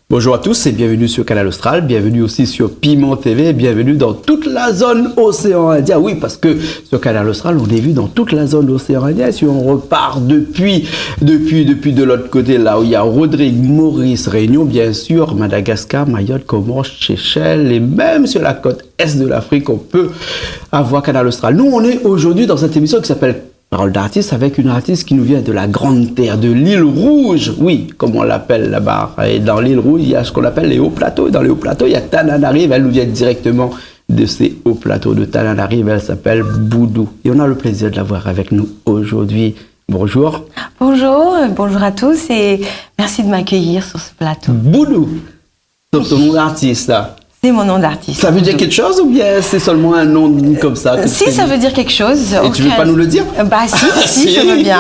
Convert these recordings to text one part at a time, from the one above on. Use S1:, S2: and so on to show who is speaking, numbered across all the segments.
S1: Bonjour à tous et bienvenue sur Canal Austral, bienvenue aussi sur Piment TV, bienvenue dans toute la zone océan Indien. Oui, parce que sur Canal Austral, on est vu dans toute la zone océan Indien. Si on repart depuis de l'autre côté, là où il y a Rodrigue, Maurice, Réunion, bien sûr, Madagascar, Mayotte, Comores, Seychelles et même sur la côte est de l'Afrique, on peut avoir Canal Austral. Nous, on est aujourd'hui dans cette émission qui s'appelle Parole d'artiste, avec une artiste qui nous vient de la Grande Terre, de l'île Rouge, oui, comme on l'appelle là-bas. Et dans l'île Rouge, il y a ce qu'on appelle les hauts plateaux. Dans les hauts plateaux, il y a Tananarive, elle nous vient directement de ces hauts plateaux de Tananarive, elle s'appelle Boudou. Et on a le plaisir de l'avoir avec nous aujourd'hui. Bonjour.
S2: Bonjour à tous et merci de m'accueillir sur ce plateau.
S1: Boudou, c'est ton nom d'artiste là.
S2: C'est mon nom d'artiste.
S1: Ça veut dire quelque chose ou bien c'est seulement un nom comme ça?
S2: Si, ça veut dire quelque chose.
S1: Et tu veux pas nous le dire?
S2: Bah si, je veux bien.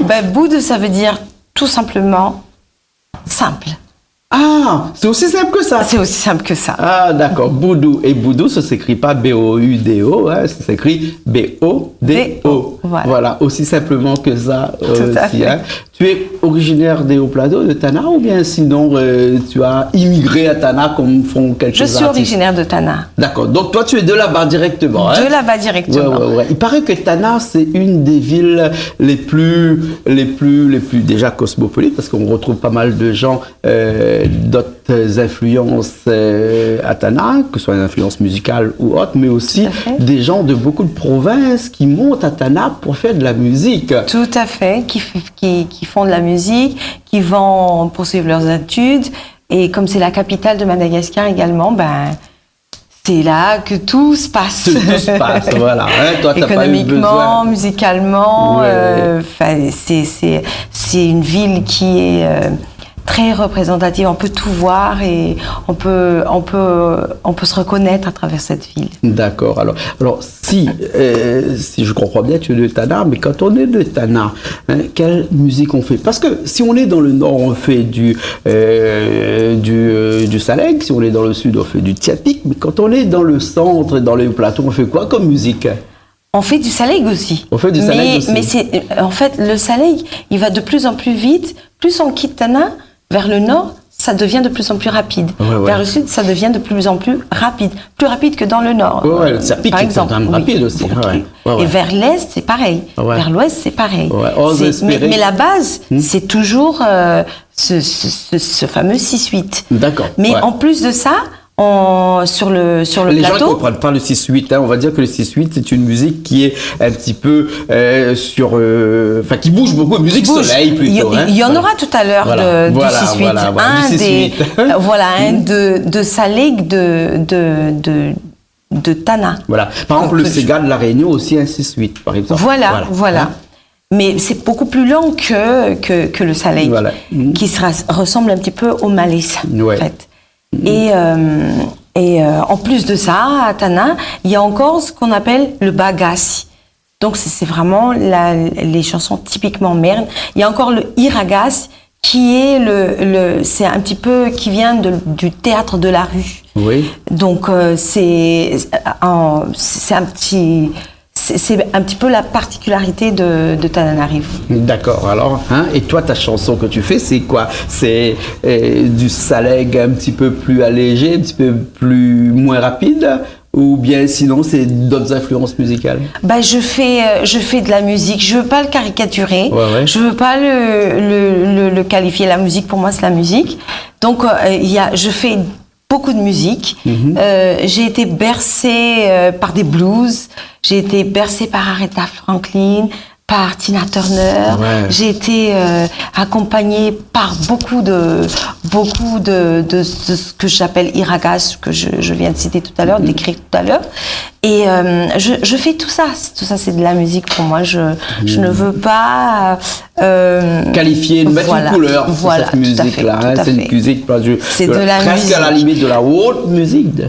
S2: Bah, Boudou, ça veut dire tout simplement simple.
S1: Ah, c'est aussi simple que ça.
S2: C'est aussi simple que ça.
S1: Ah, d'accord. Boudou. Et Boudou, ça s'écrit pas B-O-U-D-O, hein, ça s'écrit B-O-D-O. Voilà, aussi simplement que ça.
S2: Tout à fait.
S1: Hein. Tu es originaire des Hauts-Plateaux de Tana ou bien sinon tu as immigré à Tana comme font quelques artistes?
S2: Je suis originaire de Tana.
S1: D'accord. Donc toi, tu es de là-bas directement.
S2: De là-bas directement.
S1: Ouais. Il paraît que Tana, c'est une des villes les plus déjà cosmopolites parce qu'on retrouve pas mal de gens d'autres influences à Tana, que ce soit une influence musicale ou autre, mais aussi des gens de beaucoup de provinces qui montent à Tana pour faire de la musique.
S2: Tout à fait, qui font de la musique, qui vont poursuivre leurs études. Et comme c'est la capitale de Madagascar également, ben, c'est là que tout se passe.
S1: Tout se passe, voilà. Hein, toi, t'as pas eu
S2: économiquement, musicalement, c'est une ville qui est très représentative. On peut tout voir et on peut se reconnaître à travers cette ville.
S1: D'accord. Alors si je comprends bien, tu es de Tana, mais quand on est de Tana, hein, quelle musique on fait? Parce que si on est dans le nord, on fait du Saleng, si on est dans le sud, on fait du Tiapic, mais quand on est dans le centre, dans les plateaux, on fait quoi comme musique?
S2: On fait du Saleng aussi.
S1: On fait du Saleng aussi.
S2: Mais en fait, le Saleng, il va de plus en plus vite. Plus on quitte Tana, vers le nord, ça devient de plus en plus rapide. Vers le sud, ça devient de plus en plus rapide. Plus rapide que dans le nord.
S1: Le Tiapic est quand même rapide aussi.
S2: Et vers l'est, c'est pareil. Vers l'ouest, c'est pareil. Mais la base, c'est toujours ce fameux 6-8.
S1: D'accord.
S2: Mais en plus de ça, sur le plateau.
S1: Les gens ne comprennent pas le 6-8. Hein. On va dire que le 6-8, c'est une musique qui est un petit peu qui bouge beaucoup. Musique soleil plutôt.
S2: Il y en aura tout à l'heure du 6-8. Un de Saleng de Tana.
S1: Voilà. Par exemple, le Sega de la Réunion aussi un 6-8, par exemple.
S2: Voilà. Hein? Mais c'est beaucoup plus lent que le Saleng, qui ressemble un petit peu au Malais, en fait. Et en plus de ça, à Tana, il y a encore ce qu'on appelle le bagassi. Donc c'est vraiment les chansons typiquement mernes. Il y a encore le iragas, qui est c'est un petit peu qui vient du théâtre de la rue. Oui. Donc c'est un petit peu la particularité de Tananarive.
S1: D'accord. Alors, et toi, ta chanson que tu fais, c'est quoi? C'est du Saleng un petit peu plus allégé, un petit peu moins rapide? Ou bien sinon, c'est d'autres influences musicales? Je fais de la musique. Je veux pas le caricaturer. Je veux pas le qualifier. La musique, pour moi, c'est la musique. Donc, je fais beaucoup de musique. J'ai été bercée par des blues. J'ai été bercée par Aretha Franklin, par Tina Turner. J'ai été accompagnée par beaucoup de ce que j'appelle iragas, que je viens de citer tout à l'heure, décrire tout à l'heure. Et je fais tout ça. Tout ça, c'est de la musique pour moi. Je ne veux pas qualifier, mettre une couleur sur cette musique-là. C'est une musique
S2: c'est de la
S1: presque
S2: musique.
S1: À la limite de la haute musique.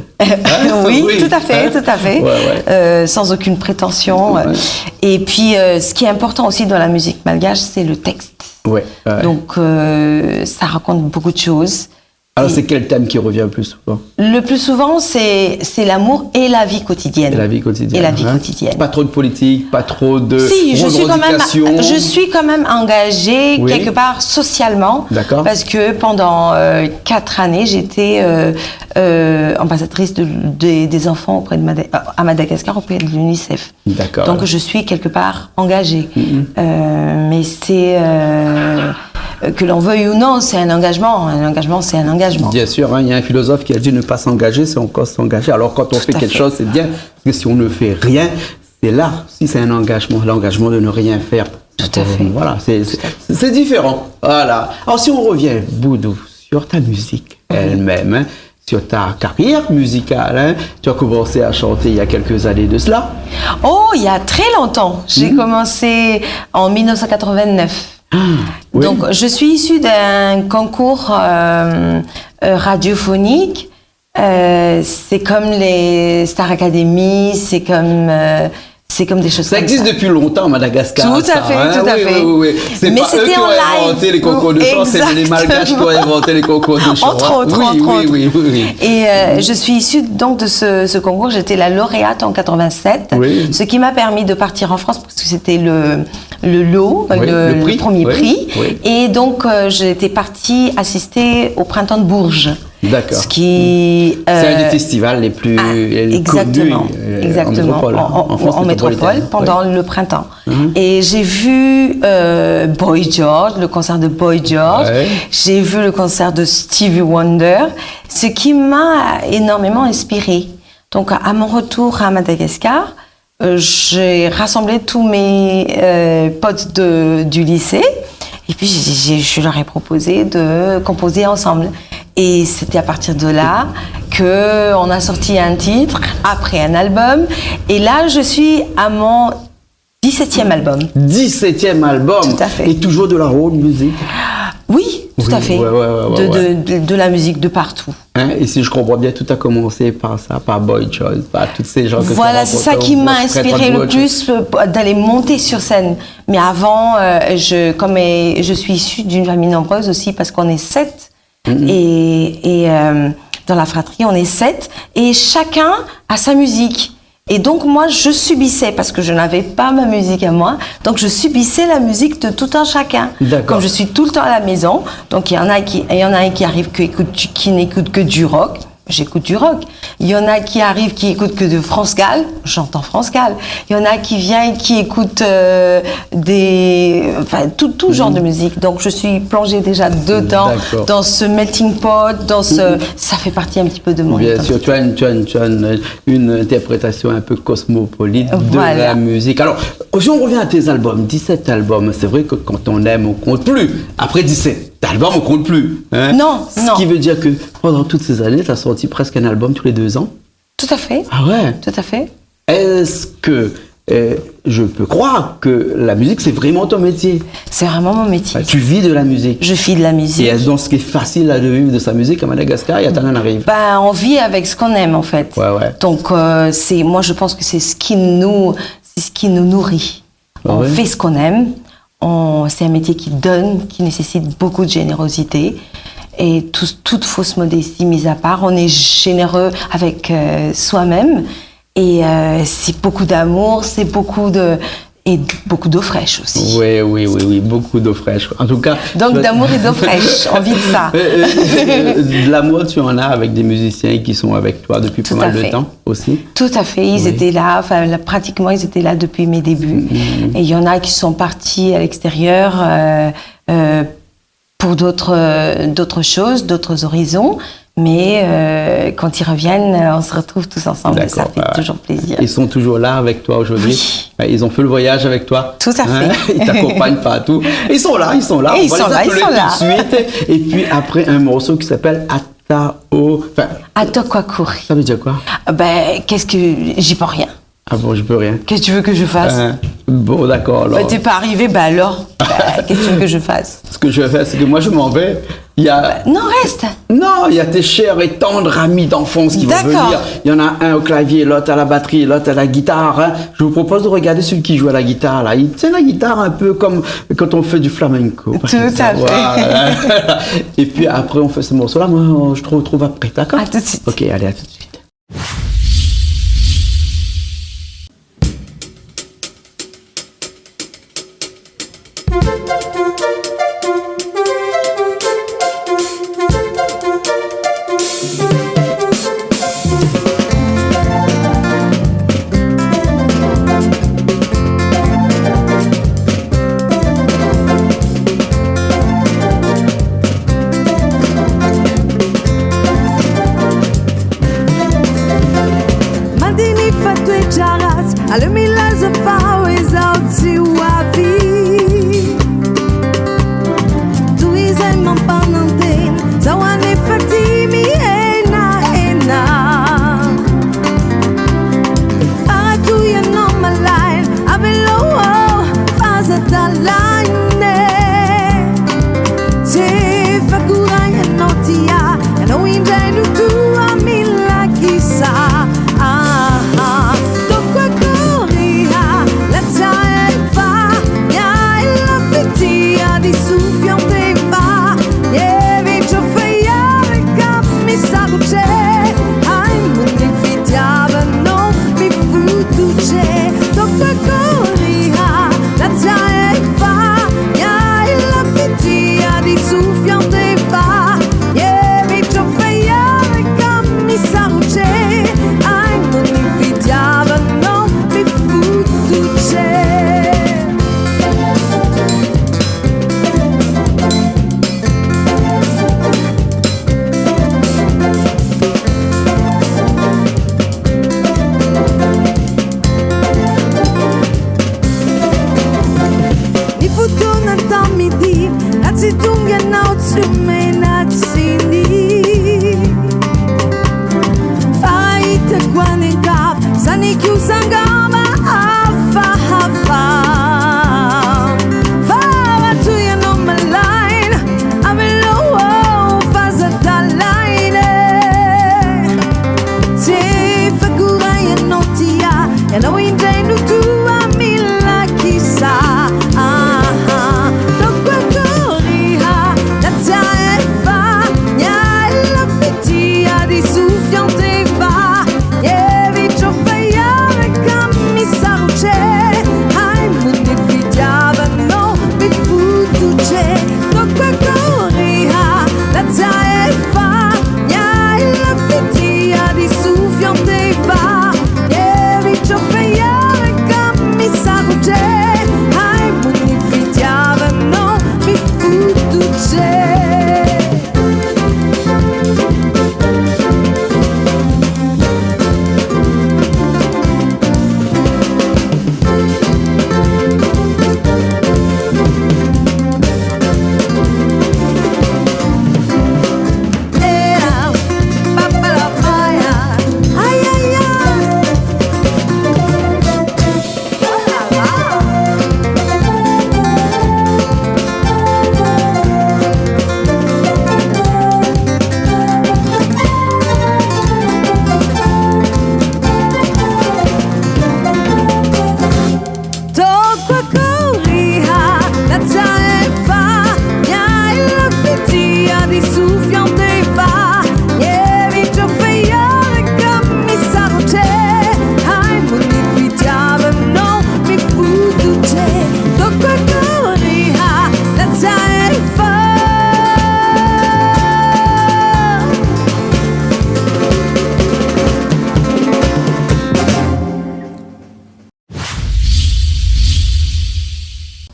S2: Oui, tout à fait. Sans aucune prétention. Et puis, ce qui est important aussi dans la musique malgache, c'est le texte. Donc, ça raconte beaucoup de choses.
S1: Alors, c'est quel thème qui revient le plus souvent?
S2: Le plus souvent, c'est l'amour et la vie quotidienne.
S1: Et la vie quotidienne.
S2: Et la vie quotidienne.
S1: Pas trop de politique, pas trop de
S2: revendications. Je suis quand même engagée quelque part socialement.
S1: D'accord.
S2: Parce que pendant 4 années, j'étais ambassadrice des enfants à Madagascar auprès de l'UNICEF.
S1: D'accord.
S2: Donc, je suis quelque part engagée. Mais c'est... que l'on veuille ou non, c'est un engagement. Un engagement, c'est un engagement.
S1: Bien sûr, il y a un philosophe qui a dit ne pas s'engager, c'est encore s'engager. Alors quand on fait quelque chose, c'est bien. Parce que si on ne fait rien, c'est là. Si c'est un engagement, l'engagement de ne rien faire.
S2: Tout à fait.
S1: Voilà, c'est différent. Voilà. Alors si on revient, Boudou, sur ta musique elle-même, sur ta carrière musicale, tu as commencé à chanter il y a quelques années de cela.
S2: Oh, il y a très longtemps. J'ai commencé en 1989.
S1: Oui.
S2: Donc, je suis issue d'un concours radiophonique. C'est comme les Star Academy, c'est comme des choses
S1: ça
S2: comme
S1: existe depuis longtemps à Madagascar.
S2: Tout à fait.
S1: Oui. C'est
S2: mais
S1: pas eux qui ont inventé les concours de chant, c'est les Malgaches qui ont inventé les concours de chant.
S2: Entre autres.
S1: Oui.
S2: Et je suis issue donc de ce concours. J'étais la lauréate en 87, ce qui m'a permis de partir en France parce que c'était le lot, le premier prix. Et donc j'étais partie assister au Printemps de Bourges.
S1: D'accord.
S2: Ce qui
S1: c'est un des festivals les plus
S2: exactement,
S1: connus
S2: en métropole pendant le printemps. Et j'ai vu Boy George, le concert de Boy George. J'ai vu le concert de Stevie Wonder, ce qui m'a énormément inspirée. Donc à mon retour à Madagascar, j'ai rassemblé tous mes potes du lycée. Et puis, je leur ai proposé de composer ensemble. Et c'était à partir de là qu'on a sorti un titre, après un album. Et là, je suis à mon 17e album.
S1: 17e album.
S2: Tout à fait.
S1: Et toujours de la road music.
S2: Oui, tout à fait. De la musique de partout.
S1: Et si je comprends bien, tout a commencé par ça, par Boy George, par tous ces gens que
S2: voilà, c'est ça qui m'a inspiré le plus d'aller monter sur scène. Mais avant, je suis issue d'une famille nombreuse aussi parce qu'on est 7. Et dans la fratrie, on est 7. Et chacun a sa musique. Et donc moi, je subissais, parce que je n'avais pas ma musique à moi, donc je subissais la musique de tout un chacun. Comme je suis tout le temps à la maison, donc il y en a un qui arrive qui n'écoute que du rock, j'écoute du rock. Il y en a qui arrivent qui écoutent que de France Gall, j'entends France Gall. Il y en a qui viennent qui écoutent tout genre de musique. Donc je suis plongée déjà dedans, dans ce melting pot, ça fait partie un petit peu de mon
S1: Bien sûr, tu as une interprétation un peu cosmopolite de la musique. Alors, si on revient à tes albums, 17 albums, c'est vrai que quand on aime, on compte plus. Après 17 albums, on compte plus.
S2: Non.
S1: Ce qui veut dire que pendant toutes ces années, tu as sorti presque un album tous les 2 ans.
S2: Tout à fait.
S1: Ah ouais.
S2: Tout à fait.
S1: Est-ce que je peux croire que la musique, c'est vraiment ton métier?
S2: C'est vraiment mon métier.
S1: Tu vis de la musique.
S2: Je vis de la musique.
S1: Et donc, ce qui est facile à vivre de sa musique à Madagascar, il y a tant arrive.
S2: On vit avec ce qu'on aime, en fait. Donc, moi, je pense que c'est ce qui nous nourrit. On fait ce qu'on aime. C'est un métier qui donne, qui nécessite beaucoup de générosité. Et toute fausse modestie mise à part, on est généreux avec soi-même. Et c'est beaucoup d'amour, c'est beaucoup d'eau fraîche aussi.
S1: Oui, beaucoup d'eau fraîche. En tout cas.
S2: Donc d'amour et d'eau fraîche, on vit de ça.
S1: De l'amour, tu en as avec des musiciens qui sont avec toi depuis pas mal de temps aussi.
S2: Tout à fait, ils étaient là, pratiquement ils étaient là depuis mes débuts. Et il y en a qui sont partis à l'extérieur pour d'autres choses, d'autres horizons. Mais quand ils reviennent, on se retrouve tous ensemble et ça fait toujours plaisir.
S1: Ils sont toujours là avec toi aujourd'hui. Ils ont fait le voyage avec toi.
S2: Tout à fait.
S1: Ils t'accompagnent partout. Ils sont là.
S2: Et ils sont là.
S1: Tout de suite. Et puis après un morceau qui s'appelle Atao.
S2: Atokwakuri.
S1: Ça veut dire quoi?
S2: Qu'est-ce que j'y peux rien.
S1: Ah bon, je peux rien.
S2: Qu'est-ce que tu veux que je fasse?
S1: Bon, d'accord, alors.
S2: Bah, t'es pas arrivé, bah alors, qu'est-ce que tu veux que je fasse?
S1: Ce que je vais faire, c'est que moi, je m'en vais. Il y a...
S2: Non, reste.
S1: Non, il y a tes chers et tendres amis d'enfance qui vont venir. Il y en a un au clavier, l'autre à la batterie, l'autre à la guitare. Hein. Je vous propose de regarder celui qui joue à la guitare, là. C'est la guitare un peu comme quand on fait du flamenco.
S2: Tout à fait.
S1: Voilà. Et puis après, on fait ce morceau-là. Moi, je te retrouve après, d'accord?
S2: À tout de suite.
S1: Ok, allez, à tout de suite.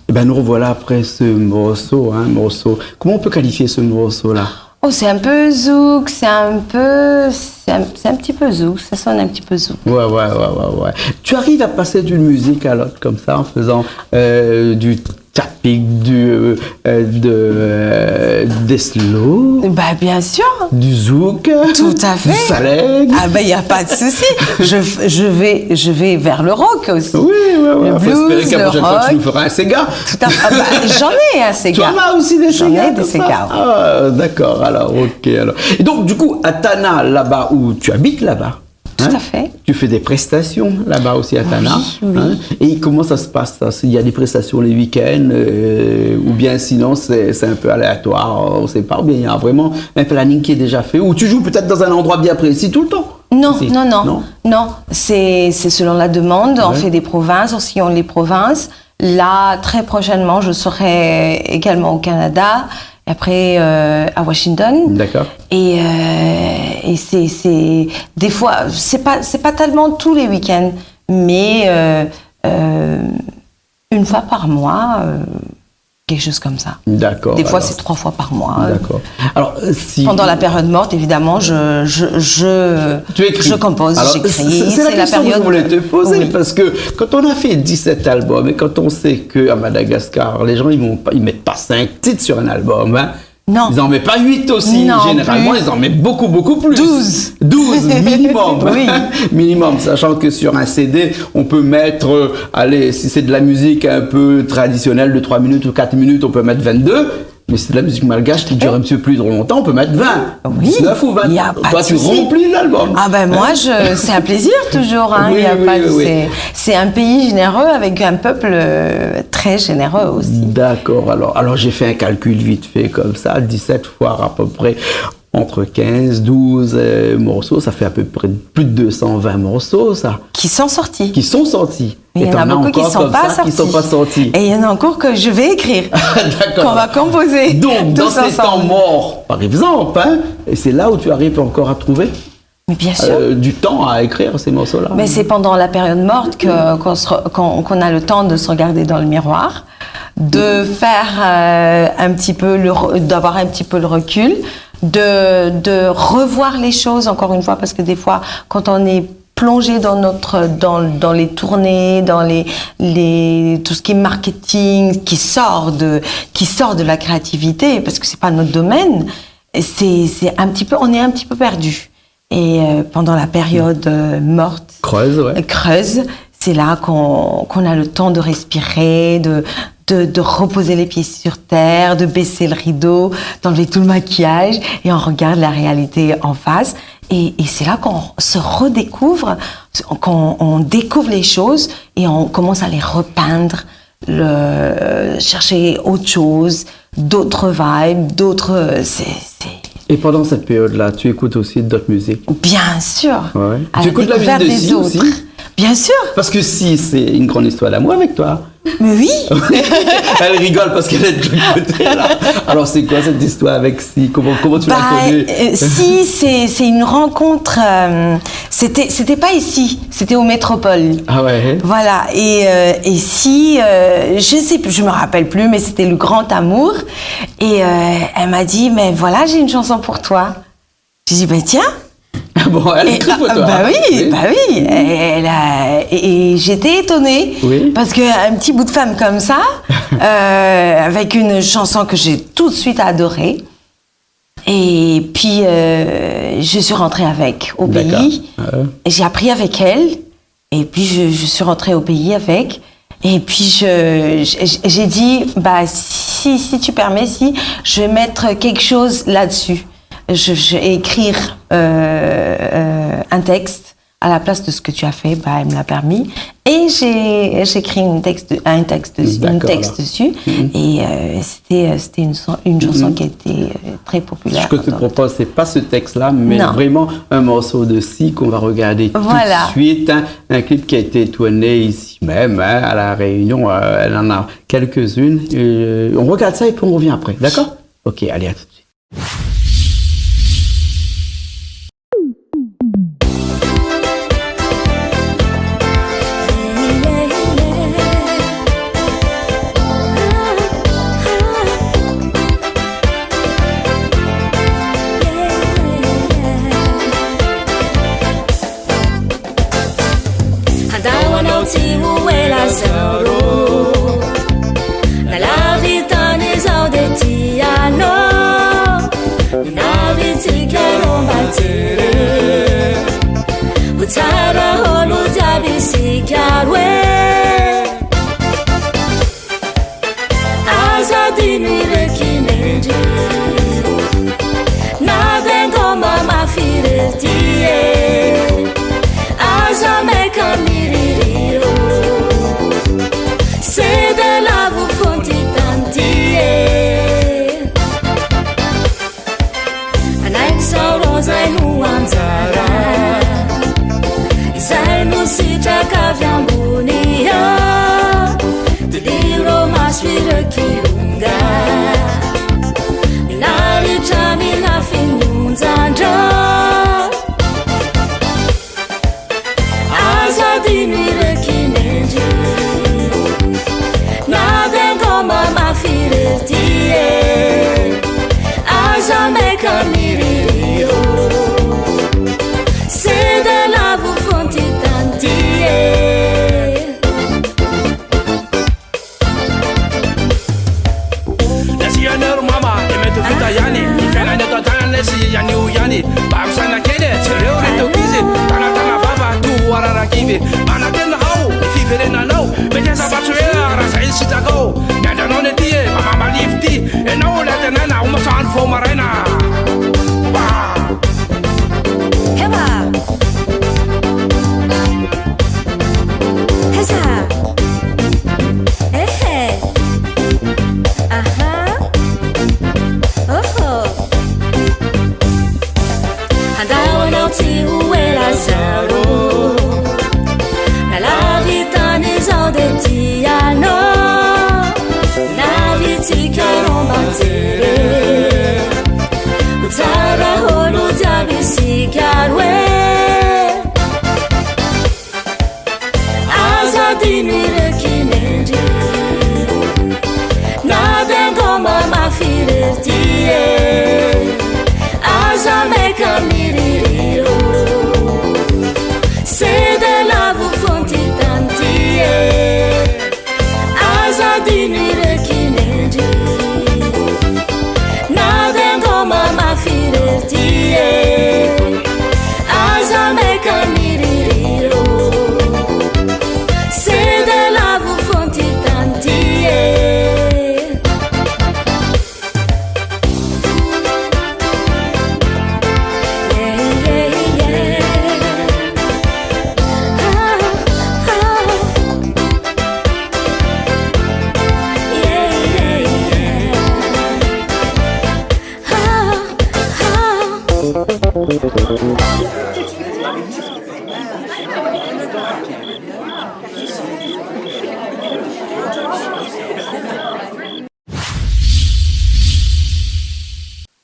S1: Ben nous revoilà après ce morceau, morceau. Comment on peut qualifier ce morceau-là?
S2: Oh, c'est un peu zouk, c'est un petit peu zouk, ça sonne un petit peu zouk.
S1: Ouais. Tu arrives à passer d'une musique à l'autre comme ça en faisant du tapic, des slow.
S2: Bah, bien sûr.
S1: Du zouk.
S2: Tout à fait.
S1: Du saleg.
S2: Ah ben, il n'y a pas de souci. Je vais vers le rock aussi.
S1: Oui,
S2: le
S1: faut
S2: blues,
S1: espérer qu'à la prochaine fois, tu nous feras un Sega.
S2: Tout à fait. Ah bah, j'en ai un Sega.
S1: Tu en as aussi des Sega?
S2: J'en ai des Sega.
S1: Ah, d'accord, alors, ok. Alors. Et donc, du coup, à Tana, là-bas, où tu habites là-bas,
S2: tout à fait.
S1: Tu fais des prestations là-bas aussi à Tana.
S2: Oui.
S1: Hein? Et comment ça se passe ça? Il y a des prestations les week-ends ou bien sinon c'est un peu aléatoire, on ne sait pas. Ou bien il y a vraiment un planning qui est déjà fait ou tu joues peut-être dans un endroit bien précis tout le temps?
S2: Non. C'est selon la demande. Ouais. On fait des provinces, on sillonne les provinces. Là, très prochainement, je serai également au Canada. Après à Washington.
S1: D'accord.
S2: Et c'est des fois, c'est pas tellement tous les week-ends, mais une fois par mois, quelque chose comme ça.
S1: D'accord.
S2: Des fois, c'est 3 fois par mois.
S1: D'accord. Alors, si
S2: pendant la période morte, évidemment, je compose, j'écris.
S1: C'est la question que je voulais te poser, parce que quand on a fait 17 albums et quand on sait qu'à Madagascar, les gens ils mettent pas 5 titres sur un album, hein.
S2: Non.
S1: Ils n'en mettent pas 8 aussi.
S2: Non,
S1: généralement,
S2: plus.
S1: Ils en mettent beaucoup plus. 12 minimum.
S2: Oui.
S1: Minimum, sachant que sur un CD, on peut mettre, allez, si c'est de la musique un peu traditionnelle de 3 minutes ou 4 minutes, on peut mettre 22. Mais c'est de la musique malgache qui dure un petit peu plus longtemps, on peut mettre 20,
S2: oui,
S1: 19 ou 20. Toi, tu remplis l'album.
S2: Ah ben moi, c'est un plaisir toujours. Hein. C'est un pays généreux avec un peuple très généreux aussi.
S1: D'accord. Alors j'ai fait un calcul vite fait comme ça, 17 fois à peu près entre 15, 12 morceaux, ça fait à peu près plus de 220 morceaux, ça.
S2: Qui sont sortis.
S1: Mais
S2: il y en a beaucoup qui ne sont pas sortis. Et il y en a encore que je vais écrire.
S1: D'accord.
S2: Qu'on va composer.
S1: Donc, dans ces temps morts, par exemple, hein, et c'est là où tu arrives encore à trouver
S2: mais bien sûr.
S1: Du temps à écrire ces morceaux-là.
S2: Mais c'est pendant la période morte qu'on a le temps de se regarder dans le miroir, de faire d'avoir un petit peu le recul, de revoir les choses encore une fois, parce que des fois, quand on est plongé dans les tournées, dans tout ce qui est marketing, qui sort de la créativité, parce que c'est pas notre domaine, on est un petit peu perdu. Et pendant la période morte, creuse, c'est là qu'on a le temps de respirer, de reposer les pieds sur terre, de baisser le rideau, d'enlever tout le maquillage et on regarde la réalité en face. Et c'est là qu'on se redécouvre, qu'on découvre les choses et on commence à les repeindre, chercher autre chose, d'autres vibes,
S1: Et pendant cette période-là, tu écoutes aussi d'autres musiques?
S2: Bien sûr.
S1: Ouais. Tu écoutes la musique de Si aussi?
S2: Bien sûr.
S1: Parce que Si, c'est une grande histoire d'amour avec toi.
S2: Mais oui.
S1: Elle rigole parce qu'elle est de l'autre côté là. Alors c'est quoi cette histoire avec Si? Comment tu la connais?
S2: Si, c'est une rencontre. C'était pas ici, c'était au Métropole.
S1: Ah ouais.
S2: Voilà. Et Si, je sais plus, je me rappelle plus, mais c'était le grand amour. Et elle m'a dit, mais voilà, j'ai une chanson pour toi. J'ai dit, ben tiens.
S1: Bon, elle écrit pour toi.
S2: Bah oui. Et j'étais étonnée parce qu'un petit bout de femme comme ça, avec une chanson que j'ai tout de suite adorée. Et puis je suis rentrée au pays. J'ai appris avec elle. Et puis je suis rentrée au pays avec. Et puis j'ai dit, bah si tu permets, je vais mettre quelque chose là-dessus. Je vais écrire un texte à la place de ce que tu as fait, bah, elle me l'a permis. Et j'ai écrit un texte dessus. Et c'était une chanson qui était très populaire.
S1: Ce que je te propose, c'est pas ce texte-là, mais vraiment un morceau de Si qu'on va regarder tout de suite. Hein, un clip qui a été tourné ici même, hein, à La Réunion. Elle en a quelques-unes. On regarde ça et puis on revient après. D'accord? Ok, allez, à tout de suite.
S3: Hadawa no timu wela zero. Nala ti mana ten hau fi vere na no me ja sa batu era sa isi ta go na da no ne ti mama ma lifti e no la ten na uma fan fo marena
S4: Heba Hesa Ehe Aha Oh Andavo notti uela zaro La vita ne so de ti ano La vita che non battere Zara holo jabi sikarwe Azadini rekineji Naden goma mafiretiye Azameka miririro Sede lavu fonti tantiye Azadini rekineji Naden goma mafiretiye Azameka miririro Sede lavu fonti tantiye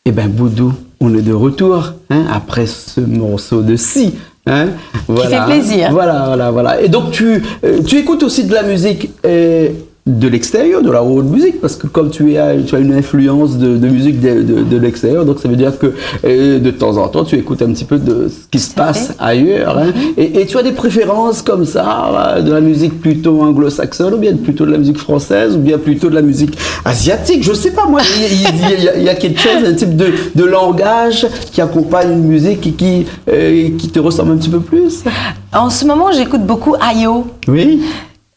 S1: Eh ben Boudou, on est de retour hein, après ce morceau de Si. Hein,
S2: voilà, qui fait plaisir.
S1: Voilà. Et donc tu écoutes aussi de la musique de l'extérieur, de la haute musique, parce que comme tu as une influence de musique de l'extérieur, donc ça veut dire que de temps en temps tu écoutes un petit peu de ce qui se passe ailleurs. Hein, et tu as des préférences comme ça, de la musique plutôt anglo-saxonne, ou bien plutôt de la musique française, ou bien plutôt de la musique asiatique, je sais pas moi, il y a quelque chose, un type de langage qui accompagne une musique et qui te ressemble un petit peu plus.
S2: En ce moment, j'écoute beaucoup Ayo.
S1: Oui.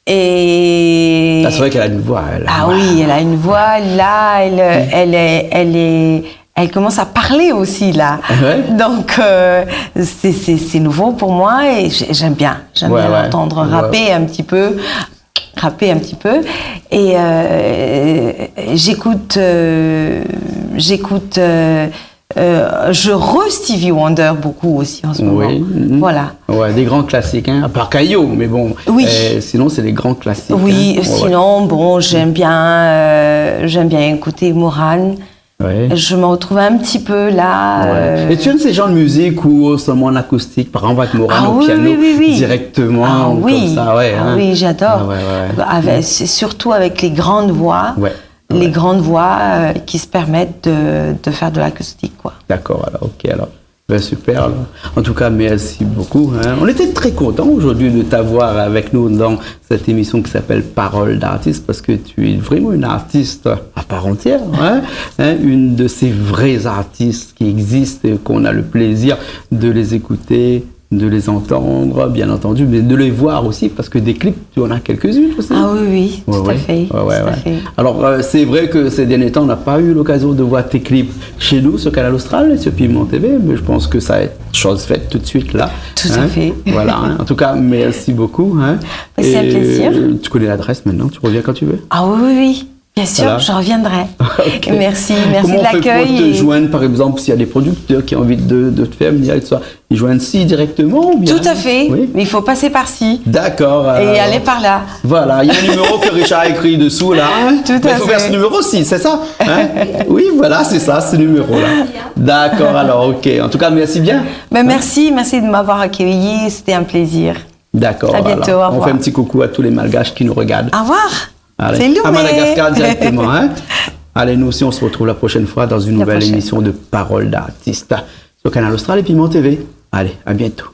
S2: Et
S1: c'est vrai qu'elle a une voix.
S2: Oui, elle a une voix. Là, elle commence à parler aussi là.
S1: Ouais.
S2: Donc c'est nouveau pour moi et j'aime bien l'entendre rapper un petit peu. Et j'écoute. Je Stevie Wonder beaucoup aussi en ce moment. Voilà.
S1: Ouais, des grands classiques, hein. À part Caillot, mais bon.
S2: Oui.
S1: Sinon, c'est des grands classiques.
S2: Oui, hein. Sinon, bon, j'aime bien écouter Moran.
S1: Ouais.
S2: Je me retrouve un petit peu là.
S1: Et tu aimes ces genres de musique ou seulement en acoustique, par exemple avec Moran au piano directement comme ça,
S2: oui, j'adore. Surtout avec les grandes voix. Ouais. Les grandes voix qui se permettent de faire de l'acoustique, quoi.
S1: D'accord, alors, ok, alors. Ben, super, alors. En tout cas, merci beaucoup. Hein. On était très contents aujourd'hui de t'avoir avec nous dans cette émission qui s'appelle Paroles d'artiste, parce que tu es vraiment une artiste à part entière, hein, une de ces vrais artistes qui existent et qu'on a le plaisir de les écouter, de les entendre, bien entendu, mais de les voir aussi, parce que des clips, tu en as quelques-unes aussi.
S2: Ah oui, tout à fait.
S1: Alors, c'est vrai que ces derniers temps, on n'a pas eu l'occasion de voir tes clips chez nous, sur Canal Austral et sur Piment TV, mais je pense que ça va être chose faite tout de suite là.
S2: Tout à fait.
S1: Voilà, hein. En tout cas, merci beaucoup. Hein.
S2: C'est un plaisir.
S1: Tu connais l'adresse maintenant, tu reviens quand tu veux.
S2: Ah oui. Bien sûr, voilà. Je reviendrai. Okay. Merci
S1: Comment
S2: de l'accueil.
S1: Comment on fait pour te joindre, par exemple, s'il y a des producteurs qui ont envie de te faire venir avec ça, ils joignent Si directement ou bien...
S2: Tout à fait, oui. Mais il faut passer par Si.
S1: D'accord.
S2: Et aller par là.
S1: Voilà, il y a un numéro que Richard a écrit dessous là.
S2: Tout à fait.
S1: Il faut faire ce numéro aussi, c'est ça, hein? Oui, voilà, c'est ça, ce numéro-là. D'accord, alors, ok. En tout cas, merci bien.
S2: Ben, merci de m'avoir accueilli, c'était un plaisir.
S1: D'accord.
S2: À bientôt, au revoir.
S1: On fait un petit coucou à tous les Malgaches qui nous regardent.
S2: Au revoir.
S1: Allez, à Madagascar directement. Hein. Allez, nous aussi, on se retrouve la prochaine fois dans une nouvelle émission de Paroles d'artiste sur Canal Austral et Piment TV. Allez, à bientôt.